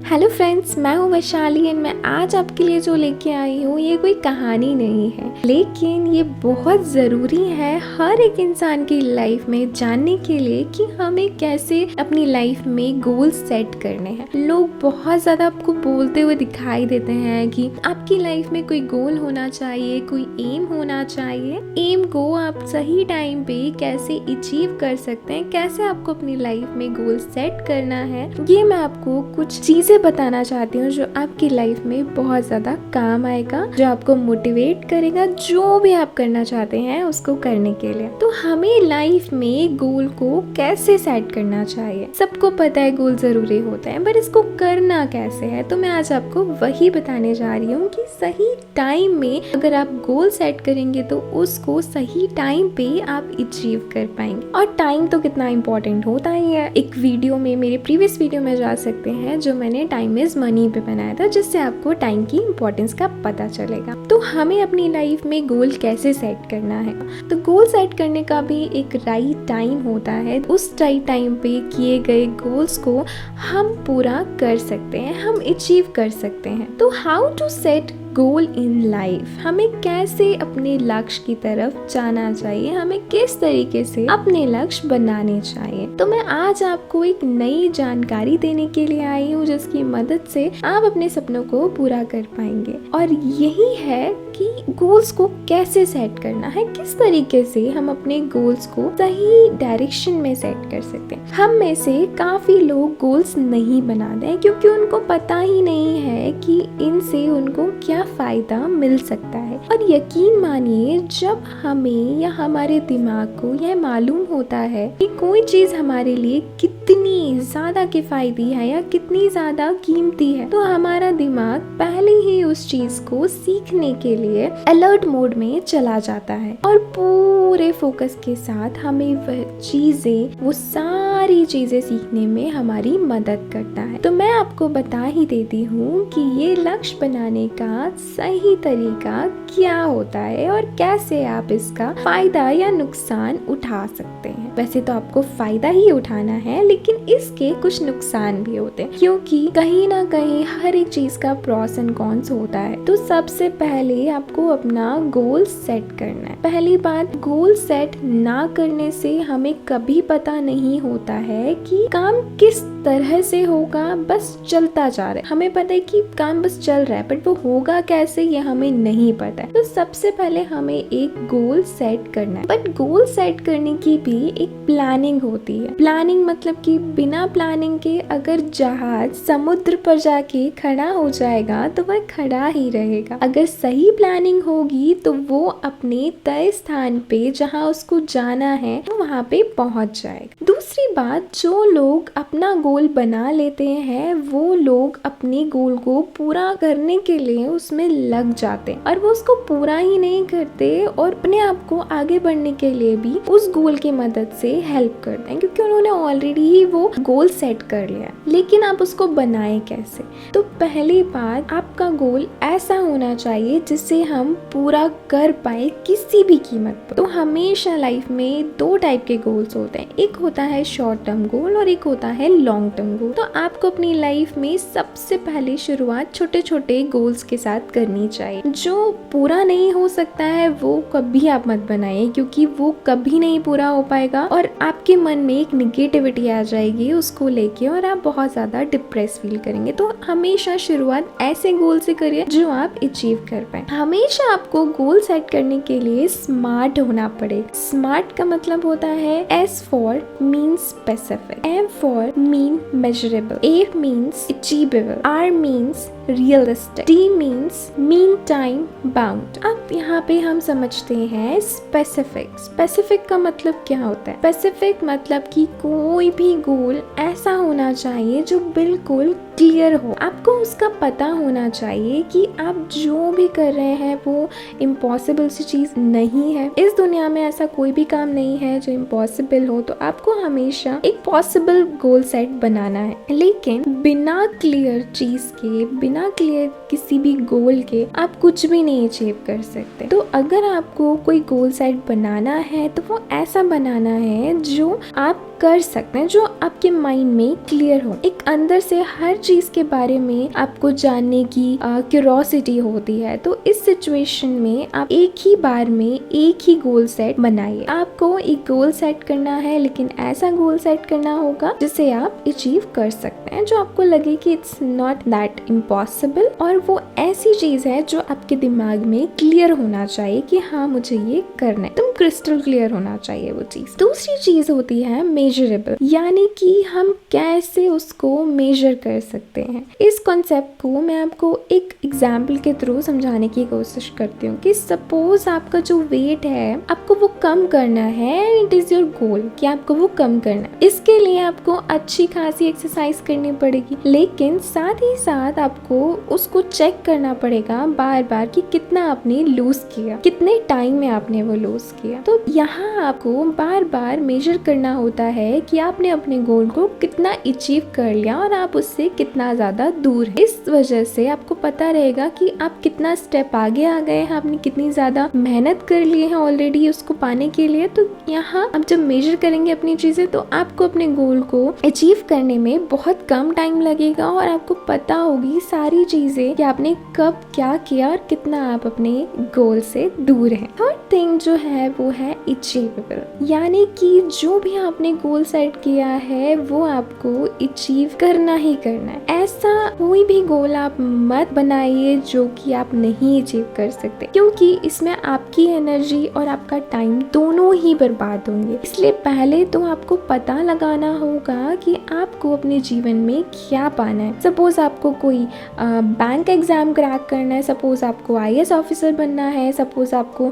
Hello friends, मैं हूँ Vaishali and मैं आज आपके लिए जो लेके आई हूँ ये कोई कहानी नहीं है, लेकिन ये बहुत ज़रूरी है हर एक इंसान की लाइफ में जानने के लिए कि हमें कैसे अपनी लाइफ में गोल सेट करने हैं। लोग बहुत ज़्यादा आपको बोलते हुए दिखाई देते हैं कि आपकी लाइफ में कोई गोल होना चाहिए, कोई एम होना चाहिए। एम को आप सही टाइम पे कैसे अचीव कर सकते हैं, कैसे आपको अपनी लाइफ में गोल सेट करना है, ये मैं आपको कुछ चीज़ें बताना चाहती हूँ जो आपकी लाइफ में बहुत ज़्यादा काम आएगा, जो आपको मोटिवेट करेगा जो भी आप करना चाहते हैं उसको करने के लिए। तो हमें लाइफ में गोल को कैसे सेट करना चाहिए। सबको पता है गोल ज़रूरी होता है, पर इसको करना कैसे है, तो मैं आज आपको वही बताने जा रही हूँ कि सही टाइम में अगर आप गोल सेट करेंगे तो उसको सही टाइम पे आप अचीव कर पाएंगे। और टाइम तो कितना इम्पोर्टेंट होता ही है। एक वीडियो में, मेरे प्रीवियस वीडियो में जा सकते हैं जो मैंने टाइम इज मनी पे बनाया था, जिससे आपको टाइम की इम्पोर्टेंस का पता चलेगा। तो हमें अपनी लाइफ में गोल कैसे सेट करना है, तो गोल सेट करने का भी एक राइट टाइम होता है। उस राइट टाइम पे किए गए गोल्स को हम पूरा कर सकते हैं, हम अचीव कर सकते हैं। तो how to set goal in life, हमें कैसे अपने लक्ष्य की तरफ जाना चाहिए, हमें किस तरीके से अपने लक्ष्य बनाने चाहिए। तो मैं आज आपको एक नई जानकारी देने के लिए आई हूँ जिसकी मदद से आप अपने सपनों को पूरा कर पाएंगे। और यही है कि गोल्स को कैसे सेट करना है, किस तरीके से हम अपने गोल्स को सही डायरेक्शन में सेट कर सकते हैं। हम में से काफी लोग गोल्स नहीं बनाते हैं क्योंकि उनको पता ही नहीं है कि इनसे उनको क्या फायदा मिल सकता है। और यकीन मानिए, जब हमें या हमारे दिमाग को यह मालूम होता है कि कोई चीज हमारे लिए कितनी ज्यादा किफायती है या कितनी ज्यादा कीमती है, तो हमारा दिमाग पहले ही उस चीज को सीखने के लिए अलर्ट मोड में चला जाता है और पूरे फोकस के साथ हमें वह चीजें, वो सारी चीजें सीखने में हमारी मदद करता है। तो मैं आपको बता ही देती हूँ कि ये लक्ष्य बनाने का सही तरीका क्या होता है और कैसे आप इसका फायदा या नुकसान उठा सकते हैं। वैसे तो आपको फायदा ही उठाना है, लेकिन इसके कुछ नुकसान भी होते हैं, क्योंकि कहीं ना कहीं हर एक चीज का प्रॉस एंड कॉन्स होता है। तो सबसे पहले आपको अपना गोल सेट करना है। पहली बात, गोल सेट ना करने से हमें कभी पता नहीं होता है कि काम किस तरह से होगा, बस चलता जा रहा है। हमें पता है कि काम बस चल रहा है, बट वो होगा कैसे ये हमें नहीं पता है। तो सबसे पहले हमें एक गोल सेट करना है। बट गोल सेट करने की भी एक प्लानिंग होती है। प्लानिंग मतलब कि बिना प्लानिंग के अगर जहाज समुद्र पर जाके खड़ा हो जाएगा तो वह खड़ा ही रहेगा। अगर सही प्लानिंग होगी तो वो अपने तय स्थान पे जहाँ उसको जाना है तो वहाँ पे पहुँच जाएगा। दूसरी बात, जो लोग अपना गोल बना लेते हैं वो लोग अपने गोल को पूरा करने के लिए उसमें लग जाते हैं और वो उसको पूरा ही नहीं करते और अपने आप को आगे बढ़ने के लिए भी उस गोल की मदद से हेल्प करते हैं, क्योंकि उन्होंने ऑलरेडी ही वो गोल सेट कर लिया। लेकिन आप उसको बनाए कैसे? तो पहली बात, आपका गोल ऐसा होना चाहिए जिसे हम पूरा कर पाए किसी भी कीमत पर। तो हमेशा लाइफ में दो टाइप के गोल्स होते हैं, एक होता है शॉर्ट टर्म गोल और एक होता है लॉन्ग टर्म गोल। तो आपको अपनी लाइफ में सबसे पहले शुरुआत छोटे छोटे गोल्स के साथ करनी चाहिए। जो पूरा नहीं हो सकता है वो कभी आप मत बनाइए, क्योंकि वो कभी नहीं पूरा हो पाएगा और आपके मन में एक निगेटिविटी आ जाएगी उसको लेके और आप बहुत ज्यादा डिप्रेस फील करेंगे। तो हमेशा शुरुआत ऐसे गोल से करिए जो आप अचीव कर पाए। हमेशा आपको गोल सेट करने के लिए स्मार्ट होना पड़े। स्मार्ट का मतलब होता है S for mean specific, M for mean measurable, A means achievable, R means realistic, D means mean time bound. अब यहाँ पे हम समझते हैं स्पेसिफिक। स्पेसिफिक का मतलब क्या होता है? स्पेसिफिक मतलब कि कोई भी गोल ऐसा होना चाहिए जो बिल्कुल क्लियर हो। आपको उसका पता होना चाहिए कि आप जो भी कर रहे हैं वो इम्पॉसिबल सी चीज नहीं है। इस दुनिया में ऐसा कोई भी काम नहीं है जो इम्पॉसिबल हो। तो आपको हमेशा एक पॉसिबल गोल सेट बनाना है, लेकिन बिना क्लियर चीज के, बिना क्लियर किसी भी गोल के आप कुछ भी नहीं अचीव कर सकते। तो अगर आपको कोई गोल सेट बनाना है तो वो ऐसा बनाना है जो आप कर सकते हैं, जो आपके माइंड में क्लियर हो। एक अंदर से हर चीज के बारे में आपको जानने की क्यूरोसिटी होती है। तो इस सिचुएशन में आप एक ही बार में एक ही गोल सेट बनाइए। आपको एक गोल सेट करना है, लेकिन ऐसा गोल सेट करना होगा जिसे आप अचीव कर सकते हैं, जो आपको लगे कि इट्स नॉट दैट इम्पॉसिबल, और वो ऐसी चीज है जो आपके दिमाग में क्लियर होना चाहिए कि हाँ मुझे ये करना है, तुम क्रिस्टल क्लियर होना चाहिए वो चीज। दूसरी चीज होती है मेजरेबल, यानी कि हम कैसे उसको मेजर कर सकते हैं। इस कॉन्सेप्ट को मैं आपको एक एग्जाम्पल के थ्रू समझाने की कोशिश करती हूँ कि सपोज आपका जो वेट है आपको वो कम करना है, इट इज योर गोल कि आपको वो कम करना है। इसके लिए आपको अच्छी खासी एक्सरसाइज करनी पड़ेगी, लेकिन साथ ही साथ आपको उसको चेक करना पड़ेगा बार बार कि कितना आपने लूज किया, कितने टाइम में आपने वो लूज किया। तो यहाँ आपको बार बार मेजर करना होता है कि आपने अपने गोल को कितना अचीव कर लिया और आप उससे कितना ज्यादा दूर है। इस वजह से आपको पता रहेगा कि आप कितना स्टेप आगे आ गए हैं, आपने कितनी ज्यादा मेहनत कर ली है ऑलरेडी उसको पाने के लिए। तो यहाँ आप जब मेजर करेंगे अपनी चीजें तो आपको अपने गोल को अचीव करने में बहुत कम टाइम लगेगा और आपको पता होगी सारी चीजें कि आपने कब क्या किया और कितना आप अपने गोल से दूर हैं। थर्ड थिंग जो है वो है अचीवेबल, यानी कि जो भी आपने गोल सेट किया है वो आपको अचीव करना ही करना है। ऐसा कोई भी गोल आप मत बनाइए जो कि आप नहीं अचीव कर सकते, क्योंकि इसमें आपकी एनर्जी और आपका टाइम दोनों ही बर्बाद होंगे। इसलिए पहले तो आपको पता लगाना होगा कि आपको अपने जीवन में क्या पाना है। सपोज आपको कोई बैंक एग्जाम क्रैक करना है, सपोज आपको IAS ऑफिसर बनना है, सपोज आपको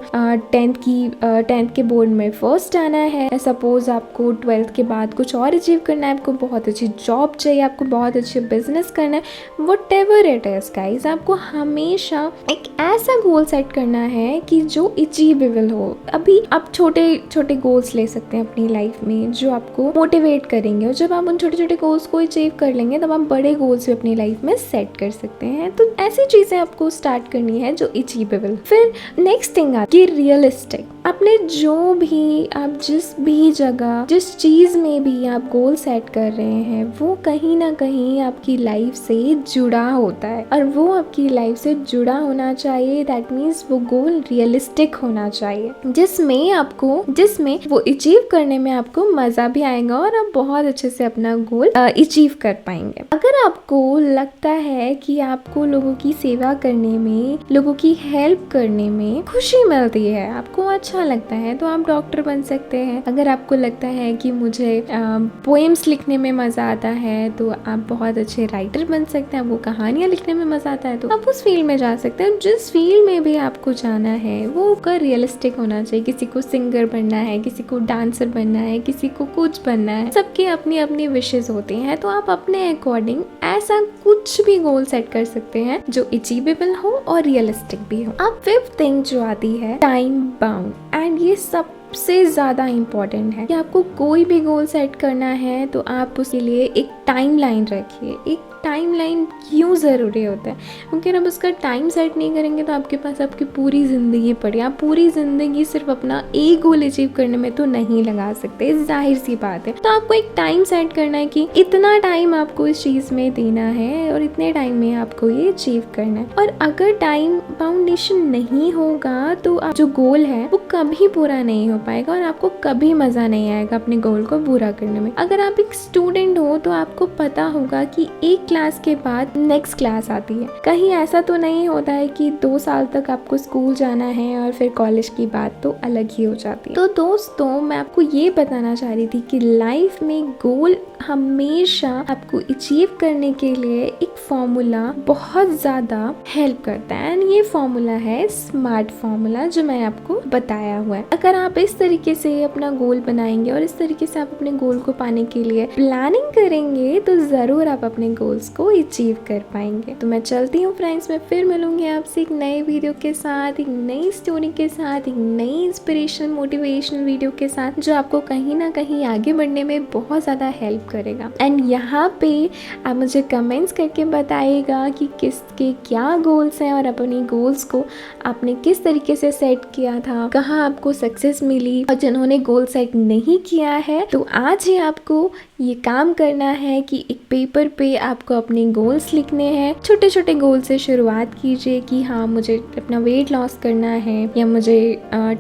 10th के बोर्ड में फर्स्ट आना है, सपोज आपको 12th के बाद कुछ और अचीव करना है, आपको बहुत अच्छी जॉब चाहिए, आपको बहुत अच्छे बिजनेस करना है, व्हाटएवर इट इज गाइस, आपको हमेशा एक ऐसा गोल सेट करना है कि जो अचीवेबल हो। अभी आप छोटे छोटे गोल्स ले सकते हैं अपनी लाइफ में जो आपको मोटिवेट करेंगे, और जब आप उन छोटे छोटे गोल्स को अचीव कर लेंगे तब आप बड़े गोल्स भी अपनी लाइफ में सेट कर सकते हैं। तो ऐसी चीजें आपको स्टार्ट करनी है जो अचीवेबल। फिर नेक्स्ट थिंग आती है रियलिस्टिक। आपने जो भी आप जिस भी जगह जिस चीज में भी आप गोल सेट कर रहे हैं वो कहीं ना कहीं आपकी लाइफ से जुड़ा होता है, और वो आपकी लाइफ से जुड़ा होना चाहिए। दैट मीन्स वो गोल रियलिस्टिक होना चाहिए, जिसमें वो अचीव करने में आपको मजा भी आएगा और आप बहुत अच्छे से अपना गोल अचीव कर पाएंगे। अगर आपको लगता है कि आपको लोगों की सेवा करने में, लोगों की हेल्प करने में खुशी मिलती है, आपको अच्छा लगता है, तो आप डॉक्टर बन सकते हैं। अगर आपको लगता है कि मुझे पोएम्स लिखने में मजा आता है तो आप बहुत अच्छे राइटर बन सकते हैं, आपको कहानियां लिखने में मजा आता है तो आप उस फील्ड में जा सकते हैं। जिस फील्ड में भी आपको जाना है वो रियलिस्टिक होना चाहिए। किसी को सिंगर बनना है, किसी को डांसर बनना है, किसी को कुछ बनना है, सबके अपनी अपनी विशेष होती हैं। तो आप अपने अकॉर्डिंग ऐसा कुछ भी गोल सेट कर सकते हैं जो अचीवेबल हो और रियलिस्टिक भी हो। अब फिफ्थ थिंग जो आती है टाइम बाउंड, एंड ये सबसे ज्यादा इम्पोर्टेंट है कि आपको कोई भी गोल सेट करना है तो आप उसके लिए एक टाइमलाइन रखिए। एक टाइमलाइन क्यों ज़रूरी होता है, क्योंकि आप उसका टाइम सेट नहीं करेंगे तो आपके पास आपकी पूरी ज़िंदगी पड़ी। आप पूरी ज़िंदगी सिर्फ अपना एक गोल अचीव करने में तो नहीं लगा सकते, जाहिर सी बात है। तो आपको एक टाइम सेट करना है कि इतना टाइम आपको इस चीज़ में देना है और इतने टाइम में आपको ये अचीव करना है। और अगर टाइम बाउंडेशन नहीं होगा तो आप जो गोल है वो कभी पूरा नहीं हो पाएगा और आपको कभी मज़ा नहीं आएगा अपने गोल को पूरा करने में। अगर आप एक स्टूडेंट हो तो आपको पता होगा कि एक क्लास के बाद नेक्स्ट क्लास आती है। कहीं ऐसा तो नहीं होता है कि 2 साल तक आपको स्कूल जाना है और फिर कॉलेज की बात तो अलग ही हो जाती है। तो दोस्तों मैं आपको ये बताना चाह रही थी कि लाइफ में गोल हमेशा आपको अचीव करने के लिए एक फॉर्मूला बहुत ज्यादा हेल्प करता है, एंड ये फॉर्मूला है स्मार्ट फॉर्मूला जो मैं आपको बताया हुआ है। अगर आप इस तरीके से अपना गोल बनाएंगे और इस तरीके से आप अपने गोल को पाने के लिए प्लानिंग करेंगे तो जरूर आप अपने गोल्स गोल्स को अचीव कर पाएंगे। तो मैं चलती हूँ फ्रेंड्स, मैं फिर मिलूंगी आपसे एक नए वीडियो के साथ, एक नई स्टोरी के साथ, एक नई इंस्पिरेशनल मोटिवेशनल वीडियो के साथ जो आपको कहीं ना कहीं आगे बढ़ने में बहुत ज़्यादा हेल्प करेगा। एंड यहाँ पे आप मुझे कमेंट्स करके बताइएगा कि किसके क्या गोल्स हैं और अपनी गोल्स को आपने किस तरीके से सेट किया था, कहाँ आपको सक्सेस मिली। और जिन्होंने गोल सेट नहीं किया है तो आज ही आपको ये काम करना है कि एक पेपर पे आपको अपने गोल्स लिखने हैं। छोटे छोटे गोल से शुरुआत कीजिए कि हाँ मुझे अपना वेट लॉस करना है, या मुझे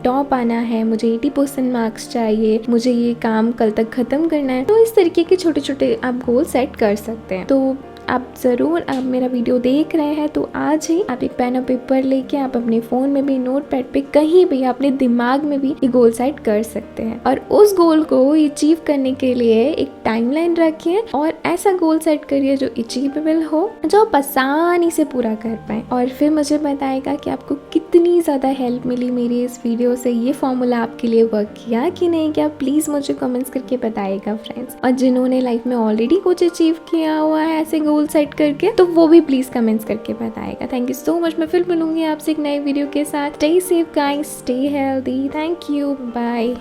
टॉप आना है, मुझे 80% मार्क्स चाहिए, मुझे ये काम कल तक ख़त्म करना है। तो इस तरीके के छोटे छोटे आप गोल सेट कर सकते हैं। तो आप ज़रूर, आप मेरा वीडियो देख रहे हैं तो आज ही आप एक पेन और पेपर लेके आप अपने फ़ोन में भी, नोट पैड पे, कहीं भी अपने दिमाग में भी ये गोल सेट कर सकते हैं। और उस गोल को अचीव करने के लिए एक टाइमलाइन रखिए और ऐसा गोल सेट करिए जो अचीवेबल हो, जो आप आसानी से पूरा कर पाए। और फिर मुझे बताएगा कि आपको कितनी ज़्यादा हेल्प मिली मेरी इस वीडियो से, ये फॉर्मूला आपके लिए वर्क किया कि नहीं किया, प्लीज़ मुझे कमेंट्स करके बताइएगा फ्रेंड्स। और जिन्होंने लाइफ में ऑलरेडी कुछ अचीव किया हुआ है ऐसे गोल सेट करके, तो वो भी प्लीज कमेंट्स करके बताएगा। Thank you so much. मैं फिर मिलूंगी आपसे एक नए वीडियो के साथ। Stay safe guys, stay healthy. Thank you, bye.